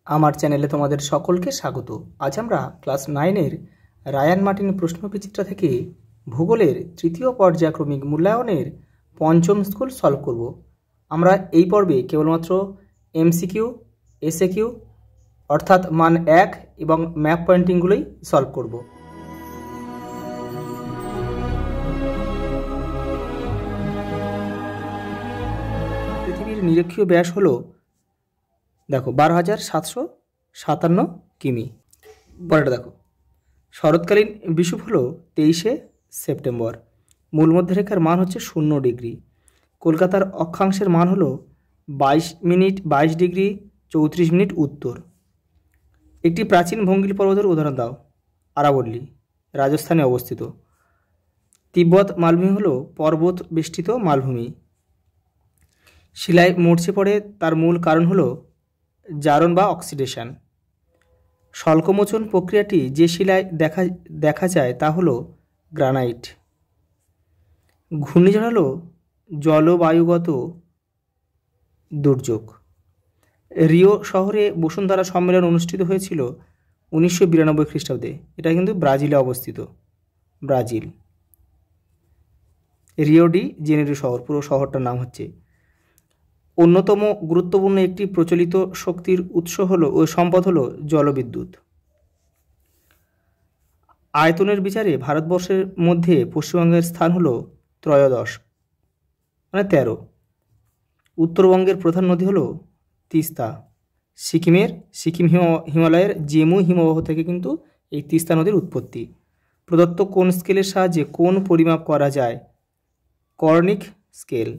আমার চ্যানেলে তোমাদের সকলকে স্বাগত। আজ আমরা ক্লাস 9-এর রায়ান মার্টিন প্রশ্নবিচিত্রা থেকে ভূগোলের তৃতীয় পর্যায়ক্রমিক মূল্যায়নের পঞ্চম স্কুল সলভ করব। আমরা এই পর্বে কেবলমাত্র এমসিকিউ, এসএকিউ অর্থাৎ মান 1 এবং ম্যাপ পয়েন্টিংগুলোই সলভ করব। পৃথিবীর নিরক্ষীয় ব্যাস হলো দেখো 12,757 কিমি। পরেরটা দেখো, শরৎকালীন বিষুব হলো 23শে সেপ্টেম্বর। মূল মধ্যরেখার মান হচ্ছে 0 ডিগ্রি। কলকাতার অক্ষাংশের মান হলো 22 মিনিট 22 ডিগ্রি 34 মিনিট উত্তর। একটি প্রাচীন ভঙ্গিল পর্বতের উদাহরণ দাও। আরাবল্লী, রাজস্থানে অবস্থিত। তিব্বত মালভূমি হলো পর্বত বেষ্টিত মালভূমি। শিলায় মরচে পড়ে তার মূল কারণ হলো জারণ বা অক্সিডেশন। স্বল্পমোচন প্রক্রিয়াটি যে শিলায় দেখা যায় তা হলো গ্রানাইট। ঘূর্ণিঝড় হলো জলবায়ুগত দুর্যোগ। রিও শহরে বসুন্ধরা সম্মেলন অনুষ্ঠিত হয়েছিল 1992 খ্রিস্টাব্দে। এটা কিন্তু ব্রাজিলে অবস্থিত। ব্রাজিল, রিও ডি জেনেরো শহর, পুরো শহরটার নাম হচ্ছে। অন্যতম গুরুত্বপূর্ণ একটি প্রচলিত শক্তির উৎস হলো ও সম্পদ হলো জলবিদ্যুৎ। আয়তনের বিচারে ভারতবর্ষের মধ্যে পশ্চিমবঙ্গের স্থান হলো 13 মানে 13। উত্তরবঙ্গের প্রধান নদী হলো তিস্তা। সিকিম হিমালয়ের জেমু হিমবাহ থেকে কিন্তু এই তিস্তা নদীর উৎপত্তি। প্রদত্ত কোন স্কেলের সাহায্যে কোন পরিমাপ করা যায়? Cornick scale.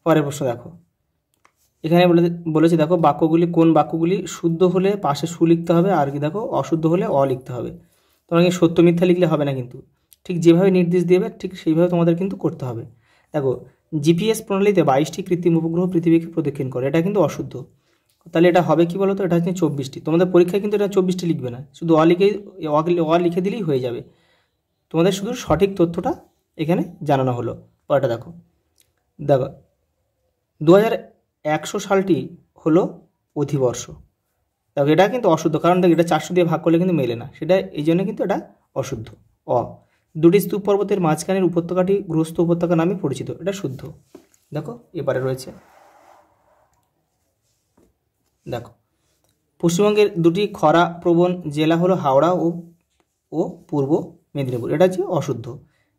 পরের প্রশ্ন দেখো, এখানে বলেছে দেখো কোন বাক্যগুলি শুদ্ধ হলে পাশে সু লিখতে হবে, আর কি দেখো অশুদ্ধ হলে অ লিখতে হবে। তোমরা কি সত্য মিথ্যা লিখলে হবে না, কিন্তু ঠিক যেভাবে নির্দেশ দেবে ঠিক সেইভাবে তোমাদের কিন্তু করতে হবে। দেখো, জিপিএস প্রণালীতে 22টি কৃত্রিম উপগ্রহ পৃথিবীকে প্রদক্ষিণ করে, এটা কিন্তু অশুদ্ধ। তাহলে এটা হবে কি বলো তো? এটা হচ্ছে 24টি। তোমাদের পরীক্ষায় কিন্তু এটা 24টি লিখবে না, শুধু অ লিখে দিলেই হয়ে যাবে। তোমাদের শুধু সঠিক তথ্যটা এখানে জানানো হলো। পরেরটা দেখো 2100 সালটি হলো অধিবর্ষ। দেখো এটা কিন্তু অশুদ্ধ, কারণ দেখো এটা 400 দিয়ে ভাগ করলে কিন্তু মেলে না, সেটা এই জন্য কিন্তু এটা অশুদ্ধ। দুটি স্তূপ পর্বতের মাঝখানের উপত্যকাটি গ্রস্ত উপত্যকা নামে পরিচিত, এটা শুদ্ধ। দেখো এবারে রয়েছে, দেখো পশ্চিমবঙ্গের দুটি খরা প্রবণ জেলা হলো হাওড়া ও পূর্ব মেদিনীপুর, এটা হচ্ছে অশুদ্ধ।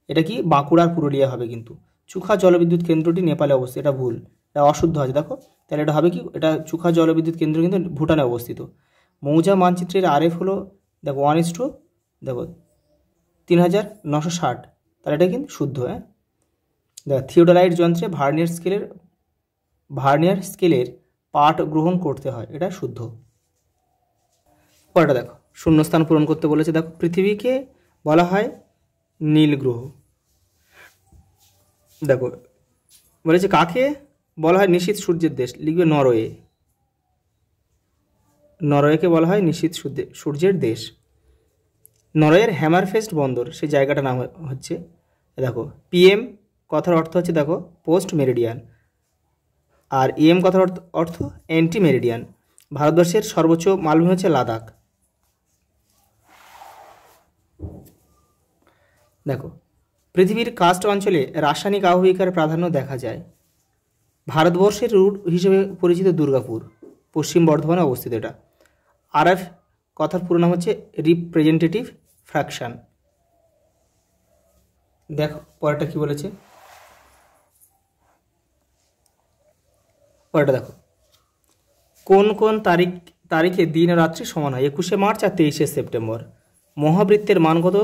এটা কি বাঁকুড়ার পুরুলিয়া হবে কিন্তু। চুখা জলবিদ্যুৎ কেন্দ্রটি নেপালে অবস্থিত, এটা ভুল, এটা অশুদ্ধ আছে। দেখো তাহলে এটা হবে কি? এটা চুখা জলবিদ্যুৎ কেন্দ্র কিন্তু ভুটানে অবস্থিত। মৌজা মানচিত্রের আরএফ হলো দেখো 1:, দেখো 3960, তাহলে এটা কিন্তু শুদ্ধ। হ্যাঁ, দেখো থিওডোলাইট যন্ত্রে ভার্নিয়ার স্কেলের পাঠ গ্রহণ করতে হয়, এটা শুদ্ধ। পরেরটা দেখো, শূন্যস্থান পূরণ করতে বলেছে। দেখো পৃথিবীকে বলা হয় নীল গ্রহ। দেখো বলেছে কাকে বলা হয় নিশীথ সূর্যের দেশ? লিখবে নরওয়ে। নরওয়েকে বলা হয় নিশীথ সূর্যের দেশ। নরওয়ের হ্যামারফেস্ট বন্দর, সেই জায়গাটার নাম হচ্ছে। দেখো পিএম কথার অর্থ হচ্ছে দেখো পোস্ট মেরিডিয়ান, আর এম কথার অর্থ অ্যান্টি মেরিডিয়ান। ভারতবর্ষের সর্বোচ্চ মালভূমি হচ্ছে লাদাখ। দেখো পৃথিবীর কাস্ট অঞ্চলে রাসায়নিক আবহবিকার প্রাধান্য দেখা যায়। ভারতবর্ষের রুট হিসেবে পরিচিত দুর্গাপুর, পশ্চিম বর্ধমানে অবস্থিত। এটা আরএফ কথার পুরো নাম হচ্ছে রিপ্রেজেন্টেটিভ ফ্র্যাকশন। দেখো পরেরটা কি বলেছে, পরেরটা দেখো, কোন কোন তারিখে দিন ও রাত্রি সমান হয়? 21শে মার্চ আর 23শে সেপ্টেম্বর। মহাবৃত্তের মান কত?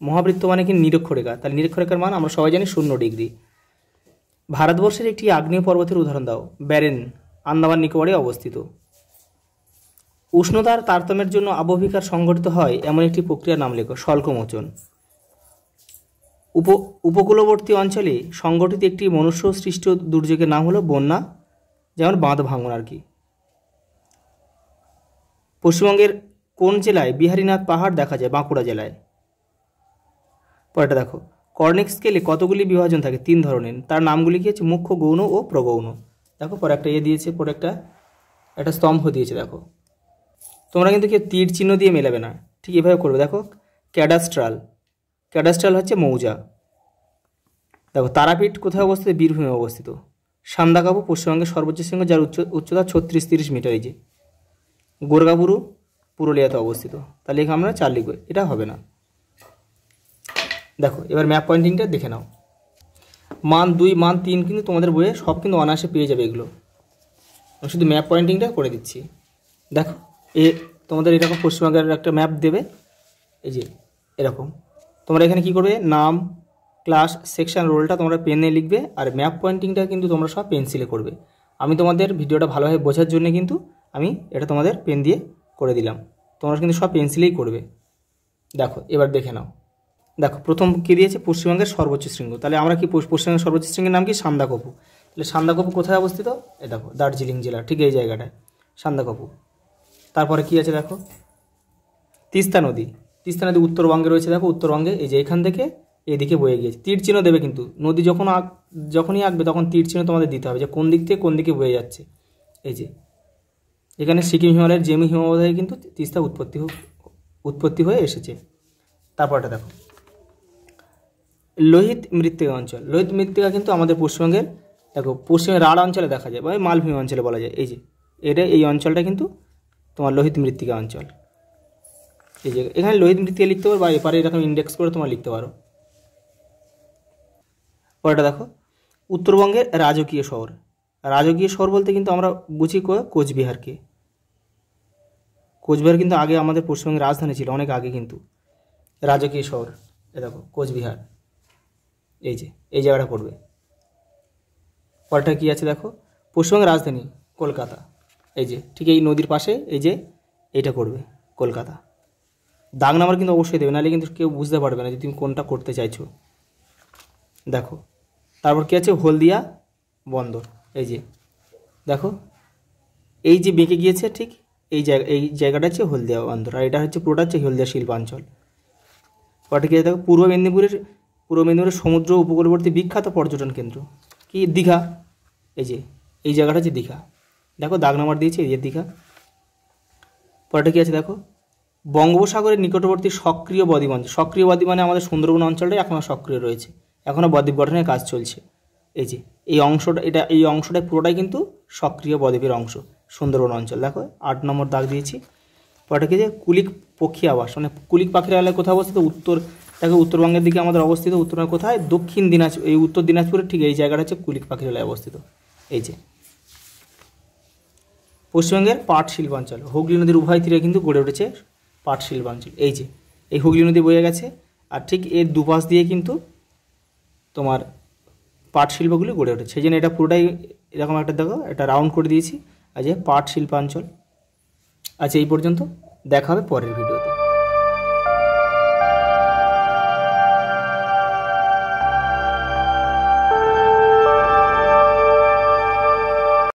মহাবৃত্ত মানে কি নিরক্ষরেখা, তাহলে নিরক্ষরেখার মান আমরা সবাই জানি 0 ডিগ্রি। ভারতবর্ষের একটি আগ্নেয় পর্বতের উদাহরণ দাও। ব্যারেন, আন্দামান নিকোবরে অবস্থিত। উষ্ণতার তারতম্যের জন্য আবহবিকার সংঘটিত হয় এমন একটি প্রক্রিয়ার নাম লেখো। স্বল্পমোচন। উপকূলবর্তী অঞ্চলে সংঘটিত একটি মনুষ্য সৃষ্ট দুর্যোগের নাম হলো বন্যা, যেমন বাঁধ ভাঙন আর কি। পশ্চিমবঙ্গের কোন জেলায় বিহারীনাথ পাহাড় দেখা যায়? বাঁকুড়া জেলায়। পরেরটা দেখো, কর্নিক স্কেলে কতগুলি বিভাজন থাকে? 3 ধরনের। তার নামগুলি কি হচ্ছে? মুখ্য, গৌণ ও প্রগৌণ। দেখো পরে একটা দিয়েছে, পরে একটা একটা স্তম্ভ দিয়েছে দেখো। তোমরা কিন্তু কেউ তীর চিহ্ন দিয়ে মেলাবে না, ঠিক এভাবে করবে। দেখো ক্যাডাস্ট্রাল, ক্যাডাস্ট্রাল হচ্ছে মৌজা। দেখো তারাপীঠ কোথায় অবস্থিত? বীরভূমে অবস্থিত। সান্দাকফু পশ্চিমবঙ্গের সর্বোচ্চ শৃঙ্গ, যার উচ্চতা 36-30 মিটার। এই যে গোরগাবুরু পুরুলিয়াতে অবস্থিত। তাহলে এখানে আমরা 4 লিখব, এটা হবে না। দেখো এবার ম্যাপ পয়েন্টিংটা দেখে নাও। মান 2 মান 3 কিন্তু তোমাদের বইয়ে সব কিন্তু অনায়াসে পেয়ে যাবে এগুলো। আমি শুধু ম্যাপ পয়েন্টিংটা করে দিচ্ছি। দেখো তোমাদের এরকম পশ্চিমবঙ্গের একটা ম্যাপ দেবে, এই যে এরকম। তোমরা এখানে কি করবে? নাম, ক্লাস, সেকশন, রোলটা তোমরা পেনে লিখবে, আর ম্যাপ পয়েন্টিংটা কিন্তু তোমরা সব পেন্সিলে করবে। আমি তোমাদের ভিডিওটা ভালোভাবে বোঝার জন্য কিন্তু আমি এটা তোমাদের পেন দিয়ে করে দিলাম। তোমরা কিন্তু সব পেন্সিলেই করবে। দেখো এবার দেখে নাও। দেখো প্রথম কী দিয়েছে? পশ্চিমবঙ্গের সর্বোচ্চ শৃঙ্গ। তাহলে আমরা কি পশ্চিমবঙ্গের সর্বোচ্চ শৃঙ্গের নাম কি? সান্দাকফু। তাহলে সান্দাকফু কোথায় অবস্থিত? এ দেখো দার্জিলিং জেলা, ঠিক এই জায়গাটায় সান্দাকফু। তারপরে কি আছে দেখো? তিস্তা নদী। তিস্তা নদী উত্তরবঙ্গে রয়েছে। দেখো উত্তরবঙ্গে এই যে এখান থেকে এদিকে বয়ে গিয়েছে। তীর চিহ্ন দেবে কিন্তু, নদী যখনই আঁকবে তখন তীর চিহ্ন তোমাদের দিতে হবে যে কোন দিক থেকে কোন দিকে বয়ে যাচ্ছে। এই যে এখানে সিকিম হিমালয়ের জেমি হিমবাহ থেকে কিন্তু তিস্তা উৎপত্তি হয়ে এসেছে। তারপরটা দেখো লোহিত মৃত্তিকা অঞ্চল। লোহিত মৃত্তিকা কিন্তু আমাদের পশ্চিমবঙ্গের দেখো পশ্চিমের রাঢ় অঞ্চলে দেখা যায় বা মালভূমি অঞ্চলে বলা যায়। এই যে এই অঞ্চলটা কিন্তু তোমার লোহিত মৃত্তিকা অঞ্চল। এই যে এখানে লোহিত মৃত্তিকা লিখতে পারো বা এপারে এরকম ইন্ডেক্স করে তোমরা লিখতে পারো। পরেটা দেখো উত্তরবঙ্গের রাজকীয় শহর। রাজকীয় শহর বলতে কিন্তু আমরা বুঝি কোচবিহারকে। কোচবিহার কিন্তু আগে আমাদের পশ্চিমবঙ্গের রাজধানী ছিল, অনেক আগে কিন্তু। রাজকীয় শহর এ দেখো কোচবিহার, এই যে এই জায়গাটা পড়বে। পরেরটা কী আছে দেখো? পশ্চিমবঙ্গের রাজধানী কলকাতা। এই যে ঠিক এই নদীর পাশে এই যে এইটা করবে কলকাতা। দাগ নাম্বার কিন্তু অবশ্যই দেবে, নাহলে কিন্তু কেউ বুঝতে পারবে না যে তুমি কোনটা করতে চাইছো। দেখো তারপর কী আছে? হলদিয়া বন্দর। এই যে দেখো এই যে বেঁকে গিয়েছে ঠিক এই জায়গাটা হচ্ছে হলদিয়া বন্দর, আর এটা হচ্ছে পুরোটা হচ্ছে হলদিয়া শিল্পাঞ্চল। ওটা কী আছে দেখো? পূর্ব মেদিনীপুরের সমুদ্র উপকূলবর্তী বিখ্যাত পর্যটন কেন্দ্র কি? দীঘা। এই যে এই জায়গাটা হচ্ছে দীঘা। দেখো দাগ নাম্বার দিয়েছে, এই যে দীঘা। পরেটা কী আছে দেখো? বঙ্গোপসাগরের নিকটবর্তী সক্রিয় বদ্বীপ অঞ্চল। সক্রিয় বদ্বীপ মানে আমাদের সুন্দরবন অঞ্চলটাই এখনও সক্রিয় রয়েছে, এখনও বদ্বীপ গঠনের কাজ চলছে। এই যে এই অংশটা পুরোটাই কিন্তু সক্রিয় বদ্বীপের অংশ, সুন্দরবন অঞ্চল। দেখো 8 নম্বর দাগ দিয়েছি। পরেটা কি? যে কুলিক পক্ষী আবাস, মানে কুলিক পাখির আলায় কোথায় অবস্থিত? উত্তরবঙ্গের দিকে আমাদের অবস্থিত। উত্তরবঙ্গে কোথায়? দক্ষিণ দিনাজপুর, এই উত্তর দিনাজপুরের ঠিক এই জায়গাটা হচ্ছে কুলিক পাখির আলায় অবস্থিত। এই যে পশ্চিমবঙ্গের পাট শিল্পাঞ্চল। হুগলি নদীর উভয় তীরে কিন্তু গড়ে উঠেছে পাট শিল্পাঞ্চল। এই যে এই হুগলি নদী বয়ে গেছে, আর ঠিক এর দুপাশ দিয়ে কিন্তু তোমার পাট শিল্পগুলি গড়ে উঠেছে। সেই জন্য এটা পুরোটাই এরকম একটা দেখো এটা রাউন্ড করে দিয়েছি। আর যে পাট শিল্পাঞ্চল। আচ্ছা এই পর্যন্ত, দেখা হবে পরের ভিডিওতে।